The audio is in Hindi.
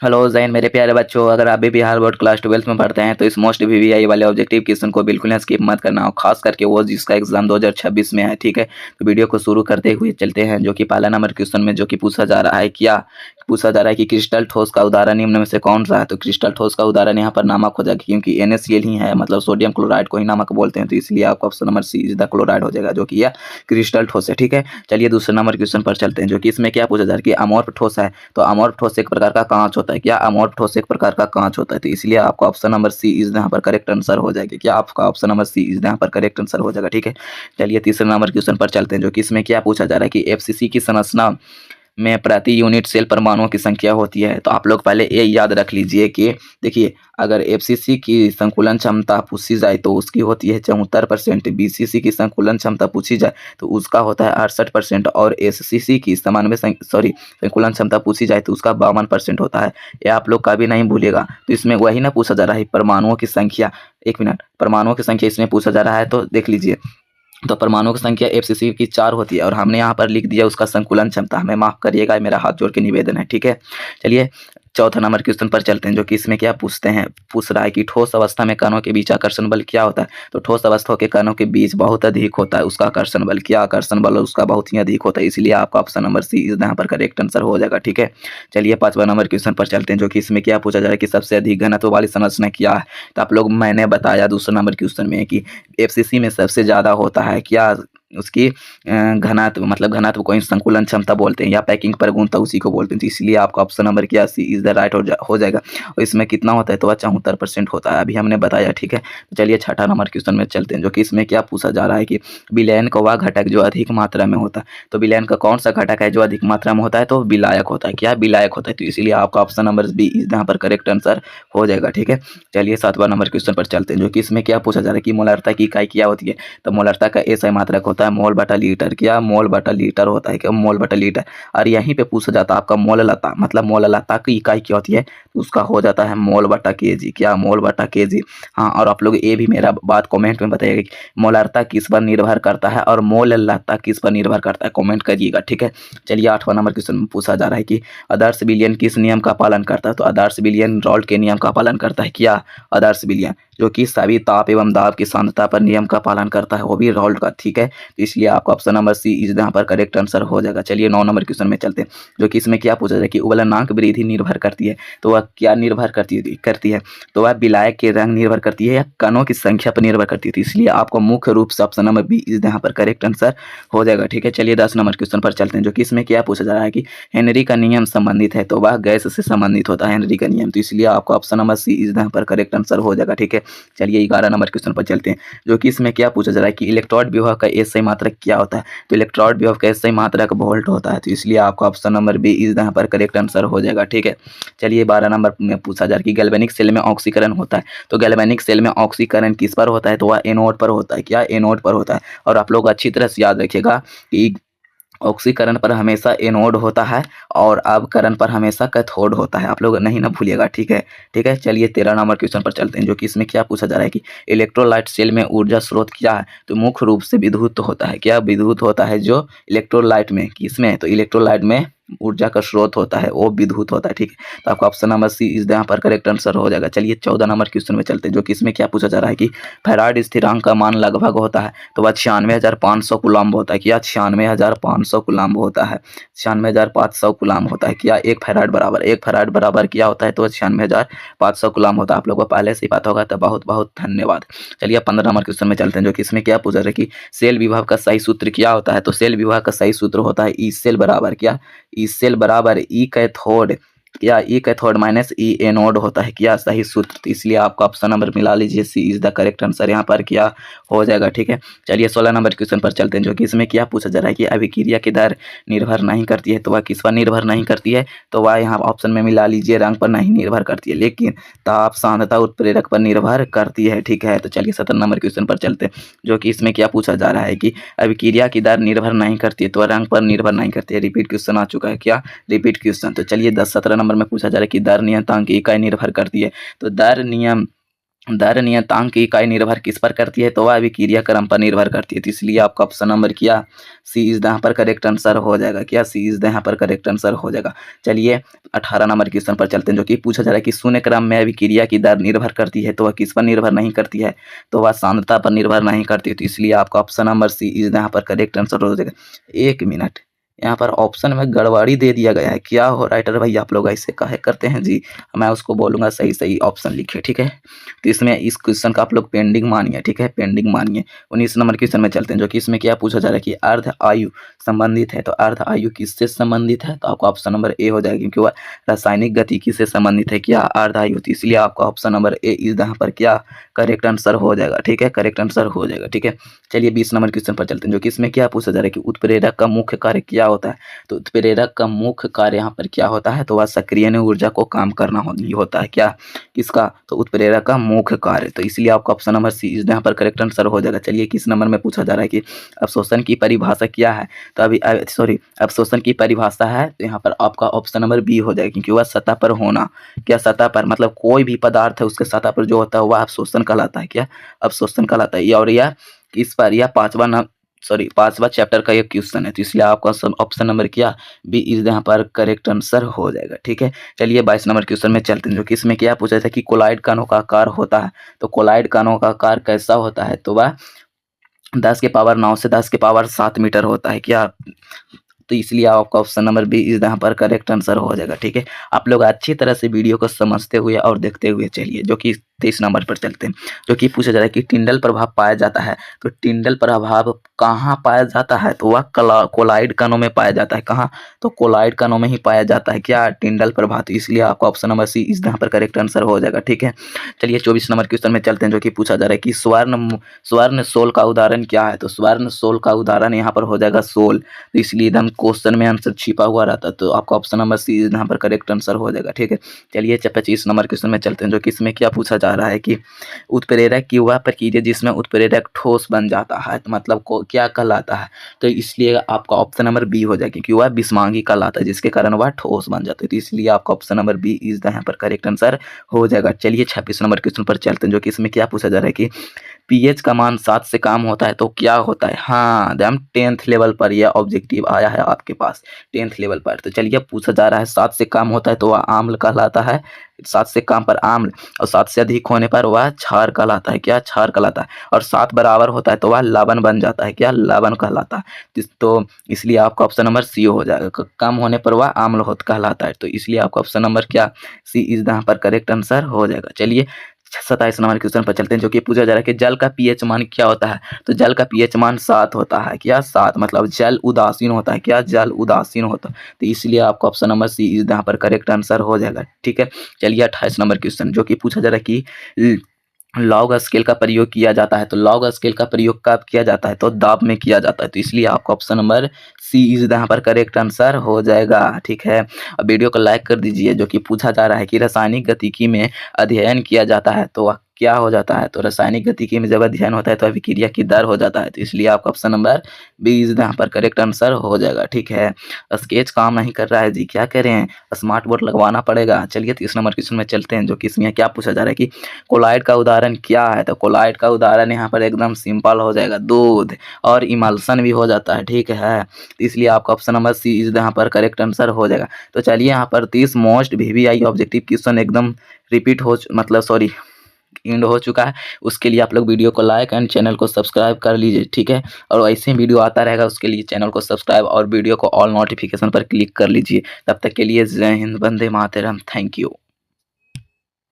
हेलो जैन मेरे प्यारे बच्चों, अगर आप भी बिहार बोर्ड क्लास 12th में पढ़ते हैं तो इस मोस्ट वीवीआई वाले ऑब्जेक्टिव क्वेश्चन को बिल्कुल स्किप मत करना, और खास करके वो जिसका एग्जाम 2026 में है। ठीक है, तो वीडियो को शुरू करते हुए चलते हैं। जो कि पहला नंबर क्वेश्चन में जो कि पूछा जा रहा है, क्या पूछा जा रहा है कि क्रिस्टल ठोस का उदाहरण निम्न में से कौन सा है। तो क्रिस्टल ठोस का उदाहरण यहाँ पर नमक हो जाएगा, क्योंकि NaCl ही है, मतलब सोडियम क्लोराइड को ही नमक बोलते हैं, तो इसलिए आपका option number C is the chloride हो जाएगा, जो कि यह क्रिस्टल ठोस है। ठीक है, चलिए दूसरे नंबर क्वेश्चन पर चलते हैं। जो कि इसमें क्या पूछा जा रहा है कि अमोर्फ ठोस है, तो अमोर्फ ठोस एक प्रकार का कांच होता है। क्या अमोर्फ ठोस एक प्रकार का कांच होता है, तो इसलिए आपका ऑप्शन नंबर सी इज यहाँ पर करेक्ट आंसर हो जाएगा। क्या आपका ऑप्शन नंबर सी इज यहाँ पर करेक्ट आंसर हो जाएगा। ठीक है, चलिए तीसरे नंबर क्वेश्चन पर चलते हैं। जो कि इसमें क्या पूछा जा रहा है कि FCC की संरचना में प्रति यूनिट सेल परमाणुओं की संख्या होती है। तो आप लोग पहले ये याद रख लीजिए कि देखिए, अगर FCC की संकुलन क्षमता पूछी जाए तो उसकी होती है 74%, BCC की संकुलन क्षमता पूछी जाए तो उसका होता है 68%, और SCC की संकुलन क्षमता पूछी जाए तो उसका 52% होता है। ये आप लोग कभी नहीं भूलिएगा। तो इसमें वही ना पूछा जा रहा है परमाणुओं की संख्या। एक मिनट, परमाणुओं की संख्या इसमें पूछा जा रहा है, तो देख लीजिए। तो परमाणुओं की संख्या FCC की 4 होती है, और हमने यहाँ पर लिख दिया उसका संकुलन क्षमता। हमें माफ करिएगा, मेरा हाथ जोड़ के निवेदन है। ठीक है, चलिए चौथा नंबर क्वेश्चन पर चलते हैं। जो कि इसमें क्या पूछ रहा है कि ठोस अवस्था में कणों के बीच आकर्षण बल क्या होता है। तो ठोस अवस्था के कणों के बीच बहुत अधिक होता है उसका आकर्षण बल। क्या आकर्षण बल उसका बहुत ही अधिक होता है, इसलिए आपका ऑप्शन नंबर सी इज यहाँ पर करेक्ट आंसर हो जाएगा। ठीक है, चलिए पांचवा नंबर क्वेश्चन पर चलते हैं। जो कि इसमें क्या पूछा जा रहा है कि सबसे अधिक घनत्व वाली संरचना क्या है। तो आप लोग, मैंने बताया दूसरे नंबर क्वेश्चन में कि FCC में सबसे ज़्यादा होता है क्या, उसकी घनत्व, मतलब घनत्व को ही संकुलन क्षमता बोलते हैं, या पैकिंग प्रगुणता उसी को बोलते हैं। तो इसलिए आपका ऑप्शन नंबर क्या सी इज द राइट हो जाएगा। और इसमें कितना होता है, तो 74% होता है, अभी हमने बताया। ठीक है, तो चलिए छठा नंबर क्वेश्चन में चलते हैं। जो कि इसमें क्या पूछा जा रहा है कि विलयन का वह घटक जो अधिक मात्रा में होता है। तो विलयन का कौन सा घटक है जो अधिक मात्रा में होता है, तो विलायक होता है। क्या विलायक होता है, तो इसीलिए आपका ऑप्शन नंबर बी इज यहाँ पर करेक्ट आंसर हो जाएगा। ठीक है, चलिए सातवां नंबर क्वेश्चन पर चलते हैं। जो कि इसमें क्या पूछा जा रहा है कि मोलारता की इकाई क्या होती है। तो मोलारता का SI मात्रक होता है मोल बटा लीटर। क्या मोल बटा लीटर होता है, क्या मोल बटा लीटर। और यहीं पे पूछा जाता है आपका मोल लता, मतलब मोल लता की इकाई क्या होती है, तो उसका हो जाता है मोल बटा केजी। क्या मोल बटा केजी। हाँ, और आप लोग ये भी मेरा बात कमेंट में बताइएगा कि मोलारता किस पर निर्भर करता है और मोल लता किस पर निर्भर करता है, कमेंट करिएगा। ठीक है, चलिए आठवां नंबर क्वेश्चन में पूछा जा रहा है कि आदर्श विलयन किस नियम का पालन करता है। तो आदर्श विलयन रॉल्ट के नियम का पालन करता है। क्या आदर्श विलयन, जो कि सभी ताप एवं दाब की सांद्रता पर नियम का पालन करता है, वो भी रॉल्ट का। ठीक है, तो इसलिए आपका ऑप्शन नंबर सी इज यहाँ पर करेक्ट आंसर हो जाएगा। चलिए 9 नंबर क्वेश्चन में चलते हैं। जो कि इसमें क्या पूछा जाए कि उबलनांक वृद्धि निर्भर करती है। तो वह क्या निर्भर करती है, तो वह विलायक के रंग निर्भर करती है या कणों की संख्या पर निर्भर करती है। तो इसलिए आपको मुख्य रूप से ऑप्शन नंबर बी इज यहाँ पर करेक्ट आंसर हो जाएगा। ठीक है, चलिए 10 नंबर क्वेश्चन पर चलते हैं। जो कि इसमें क्या पूछा जा रहा है कि हेनरी का नियम संबंधित है, तो वह गैस से संबंधित होता है हेनरी का नियम। तो इसलिए आपका ऑप्शन नंबर सी इज यहाँ पर करेक्ट आंसर हो जाएगा। ठीक है, चलिए 11 नंबर क्वेश्चन पर चलते हैं। जो कि इसमें क्या पूछा जा रहा है कि इलेक्ट्रोड विभव का SI मात्रक क्या होता है। तो इलेक्ट्रोड विभव का SI मात्रक वोल्ट होता है। तो इसलिए आपका ऑप्शन नंबर बी इज यहाँ पर करेक्ट आंसर हो जाएगा। ठीक है, चलिए 12 नंबर में पूछा जा रहा है कि गैल्वेनिक सेल में ऑक्सीकरण होता है। तो गैल्वेनिक सेल में ऑक्सीकरण किस पर होता है, तो वह एनोड पर होता है। क्या एनोड पर होता है। और आप लोग अच्छी तरह से याद रखिएगा कि ऑक्सीकरण पर हमेशा एनोड होता है और अवकरण पर हमेशा कैथोड होता है, आप लोग नहीं ना भूलिएगा। ठीक है, ठीक है, चलिए 13 नंबर क्वेश्चन पर चलते हैं। जो कि इसमें क्या पूछा जा रहा है कि इलेक्ट्रोलाइट सेल में ऊर्जा स्रोत क्या है। तो मुख्य रूप से विद्युत होता है। क्या विद्युत होता है जो इलेक्ट्रोलाइट में, किसमें, तो इलेक्ट्रोलाइट में ऊर्जा का स्रोत होता है वो विद्युत होता है। ठीक है, तो आपका ऑप्शन नंबर सी इस यहाँ पर करेक्ट आंसर हो जाएगा। चलिए 14 नंबर क्वेश्चन में चलते हैं। जो कि इसमें क्या पूछा जा रहा है कि फैराड स्थिरांक का मान लगभग होता है। तो वह 96,500 कूलम्ब होता है। क्या 96,500 कूलम्ब होता है, 96,500 कूलम्ब होता है। क्या एक फैराड बराबर क्या होता है, तो 96,500 कूलम्ब होता है। आप लोगों को पहले से ही पता होगा, तो बहुत बहुत धन्यवाद। चलिए 15 नंबर क्वेश्चन में चलते हैं। जो कि इसमें क्या पूछा जा रहा है कि सेल विभव का सही सूत्र क्या होता है। तो सेल विभव का सही सूत्र होता है ई सेल बराबर क्या, ई सेल बराबर ई कैथोड या ई कैथोड माइनस ई एनोड होता है। क्या सही सूत्र, तो इसलिए आपका ऑप्शन नंबर मिला लीजिए, सी इज द करेक्ट आंसर यहाँ पर क्या हो जाएगा। ठीक है, चलिए 16 नंबर क्वेश्चन पर चलते हैं। जो कि इसमें क्या पूछा जा रहा है कि अभिक्रिया की दर निर्भर नहीं करती है। तो वह किस पर निर्भर नहीं करती है, तो वह यहाँ ऑप्शन में मिला लीजिए रंग पर नहीं निर्भर करती है, लेकिन ताप सांद्रता उत्प्रेरक पर निर्भर करती है। ठीक है, तो चलिए 17 नंबर क्वेश्चन पर चलते हैं। जो कि इसमें क्या पूछा जा रहा है कि अभिक्रिया की दर निर्भर नहीं करती है, तो रंग पर निर्भर नहीं करती है। रिपीट क्वेश्चन आ चुका है, क्या रिपीट क्वेश्चन। तो चलिए 17 नंबर में पूछा जा रहा है कि दर नियतांक की इकाई निर्भर करती है। तो दर नियम दर नियतांक की इकाई निर्भर किस पर करती है? तो वह अभिक्रिया क्रम पर निर्भर करती है। तो इसलिए आपका ऑप्शन नंबर क्या सी इज यहाँ पर करेक्ट आंसर हो जाएगा। क्या सी इज यहाँ पर करेक्ट आंसर हो जाएगा। चलिए 18 नंबर क्वेश्चन पर चलते हैं, जो कि पूछा जा रहा है कि शून्य क्रम में अभिक्रिया की दर निर्भर करती है, तो वह किस पर निर्भर नहीं करती है? तो वह सांद्रता पर निर्भर नहीं करती। तो इसलिए आपका ऑप्शन नंबर सी इज यहाँ पर करेक्ट आंसर हो जाएगा। 1 मिनट, यहाँ पर ऑप्शन में गड़बड़ी दे दिया गया है। क्या हो राइटर भाई, आप लोग ऐसे काहे करते हैं जी? मैं उसको बोलूँगा सही सही ऑप्शन लिखे, ठीक है। तो इसमें इस क्वेश्चन का आप लोग पेंडिंग मानिए, ठीक है, पेंडिंग मानिए। 19 नंबर क्वेश्चन में चलते हैं, जो कि इसमें क्या पूछा जा रहा है कि अर्ध आयु संबंधित है। तो अर्ध आयु किससे संबंधित है? तो आपका ऑप्शन नंबर ए हो जाएगा, क्योंकि वह रासायनिक गतिकी से संबंधित है। क्या अर्ध आयु, तो इसलिए आपका ऑप्शन नंबर ए इस यहाँ पर क्या करेक्ट आंसर हो जाएगा, ठीक है, करेक्ट आंसर हो जाएगा, ठीक है। चलिए 20 नंबर क्वेश्चन पर चलते हैं, जो कि इसमें क्या पूछा जा रहा है कि उत्प्रेरक का मुख्य कार्य क्या होता है? तो उत्प्रेरक का मुख्य कार्य यहाँ पर क्या होता है? तो वह सक्रियण ऊर्जा को काम करना होता है। क्या किसका? तो उत्प्रेरक का मुख्य कार्य। तो इसलिए आपका ऑप्शन नंबर सी इस यहाँ पर करेक्ट आंसर हो जाएगा। चलिए किस नंबर में पूछा जा रहा है कि अवशोषण की परिभाषा क्या है? तो अवशोषण की परिभाषा है, तो यहाँ पर आपका ऑप्शन नंबर बी हो जाएगा, क्योंकि वह सतह पर होना। क्या सतह पर, मतलब कोई भी पदार्थ है उसके सतह पर जो होता है वह अवशोषण कहलाता है। क्या अवशोषण कहलाता है। और यह किस पर, यह पांचवा चैप्टर का ये क्वेश्चन है। तो इसलिए आपका ऑप्शन नंबर क्या बी इज यहाँ पर करेक्ट आंसर हो जाएगा, ठीक है। चलिए 22 नंबर क्वेश्चन में चलते हैं, जो कि इसमें क्या पूछा था कि कोलाइड कणों का आकार होता है। तो कोलाइड कणों का आकार कैसा होता है? तो वह 10 के पावर 9 से 10 के पावर 7 मीटर होता है। क्या? तो इसलिए आपका ऑप्शन नंबर बी इस यहाँ पर करेक्ट आंसर हो जाएगा, ठीक है। आप लोग अच्छी तरह से वीडियो को समझते हुए और देखते हुए चलिए, जो कि 23 नंबर पर चलते हैं, जो कि पूछा जा रहा है कि टिंडल प्रभाव पाया जाता है। तो टिंडल प्रभाव कहाँ पाया जाता है? तो वह कोलाइड कणों में पाया जाता है। कहाँ? तो कोलाइड कणों में ही पाया जाता है। क्या? टिंडल प्रभाव। तो इसलिए आपका ऑप्शन नंबर सी इस यहाँ पर करेक्ट आंसर हो जाएगा, ठीक है। चलिए 24 नंबर क्वेश्चन में चलते हैं, जो कि पूछा जा रहा है कि स्वर्ण सोल का उदाहरण क्या है? तो स्वर्ण सोल का उदाहरण यहाँ पर हो जाएगा सोल। तो इसलिए एकदम क्वेश्चन में आंसर छिपा हुआ रहता है। तो आपका ऑप्शन नंबर सी यहाँ पर करेक्ट आंसर हो जाएगा, ठीक है। चलिए 25 नंबर क्वेश्चन में चलते हैं, जो कि इसमें क्या पूछा जा रहा है कि उत्प्रेरक की वह प्रक्रिया जिसमें उत्प्रेरक ठोस बन जाता है, तो मतलब को क्या कहलाता है? तो इसलिए आपका ऑप्शन नंबर बी हो जाएगा, क्योंकि वह विस्मांगी कहलाता है, जिसके कारण वह ठोस बन जाता है। तो इसलिए आपका ऑप्शन नंबर बी इज यहाँ पर करेक्ट आंसर हो जाएगा। चलिए 26 नंबर क्वेश्चन पर चलते हैं, जो कि इसमें क्या पूछा जा रहा है कि पीएच का मान 7 से कम होता है तो क्या होता है? हाँ, हम 10th लेवल पर यह ऑब्जेक्टिव आया है आपके पास 10th लेवल पर। तो चलिए पूछा जा रहा है 7 से कम होता है तो वह आम्ल कहलाता है, 7 से कम पर आम्ल, और 7 से अधिक होने पर वह क्षार कहलाता है। क्या? क्षार कहलाता है। और 7 बराबर होता है तो वह लवण बन जाता है। क्या? लवण कहलाता है। तो इसलिए आपका ऑप्शन नंबर सी हो जाएगा, कम होने पर वह आम्ल होता कहलाता है। तो इसलिए आपका ऑप्शन नंबर क्या सी इस यहाँ पर करेक्ट आंसर हो जाएगा। चलिए 27 नंबर क्वेश्चन पर चलते हैं, जो कि पूछा जा रहा है कि जल का पीएच मान क्या होता है? तो जल का पीएच मान 7 होता है। क्या? 7 मतलब जल उदासीन होता है। क्या? जल उदासीन होता है। तो इसलिए आपका ऑप्शन नंबर सी इस यहाँ पर करेक्ट आंसर हो जाएगा, ठीक है। चलिए 28 नंबर क्वेश्चन, जो कि पूछा जा रहा है कि लॉग स्केल का प्रयोग किया जाता है। तो लॉग स्केल का प्रयोग कब किया जाता है? तो दाब में किया जाता है। तो इसलिए आपका ऑप्शन नंबर सी इज यहाँ पर करेक्ट आंसर हो जाएगा, ठीक है। अब वीडियो को लाइक कर दीजिए। जो कि पूछा जा रहा है कि रासायनिक गतिकी में अध्ययन किया जाता है तो क्या हो जाता है? तो रासायनिक गतिकी में जब अध्ययन होता है तो अभिक्रिया की दर हो जाता है। तो इसलिए आपका ऑप्शन नंबर बी इज यहाँ पर करेक्ट आंसर हो जाएगा, ठीक है। स्केच काम नहीं कर रहा है जी, क्या करें? स्मार्ट बोर्ड लगवाना पड़ेगा। चलिए 30 नंबर क्वेश्चन में चलते हैं, जो कि इसमें क्या पूछा जा रहा है कि कोलाइड का उदाहरण क्या है? तो कोलाइड का उदाहरण यहाँ पर एकदम सिंपल हो जाएगा, दूध, और इमल्सन भी हो जाता है, ठीक है। इसलिए आपका ऑप्शन नंबर सी इज यहाँ पर करेक्ट आंसर हो जाएगा। तो चलिए यहाँ पर 30 मोस्ट VVI ऑब्जेक्टिव क्वेश्चन एकदम रिपीट हो एंड हो चुका है। उसके लिए आप लोग वीडियो को लाइक एंड चैनल को सब्सक्राइब कर लीजिए, ठीक है। और ऐसे ही वीडियो आता रहेगा, उसके लिए चैनल को सब्सक्राइब और वीडियो को ऑल नोटिफिकेशन पर क्लिक कर लीजिए। तब तक के लिए जय हिंद, वंदे मातरम, थैंक यू।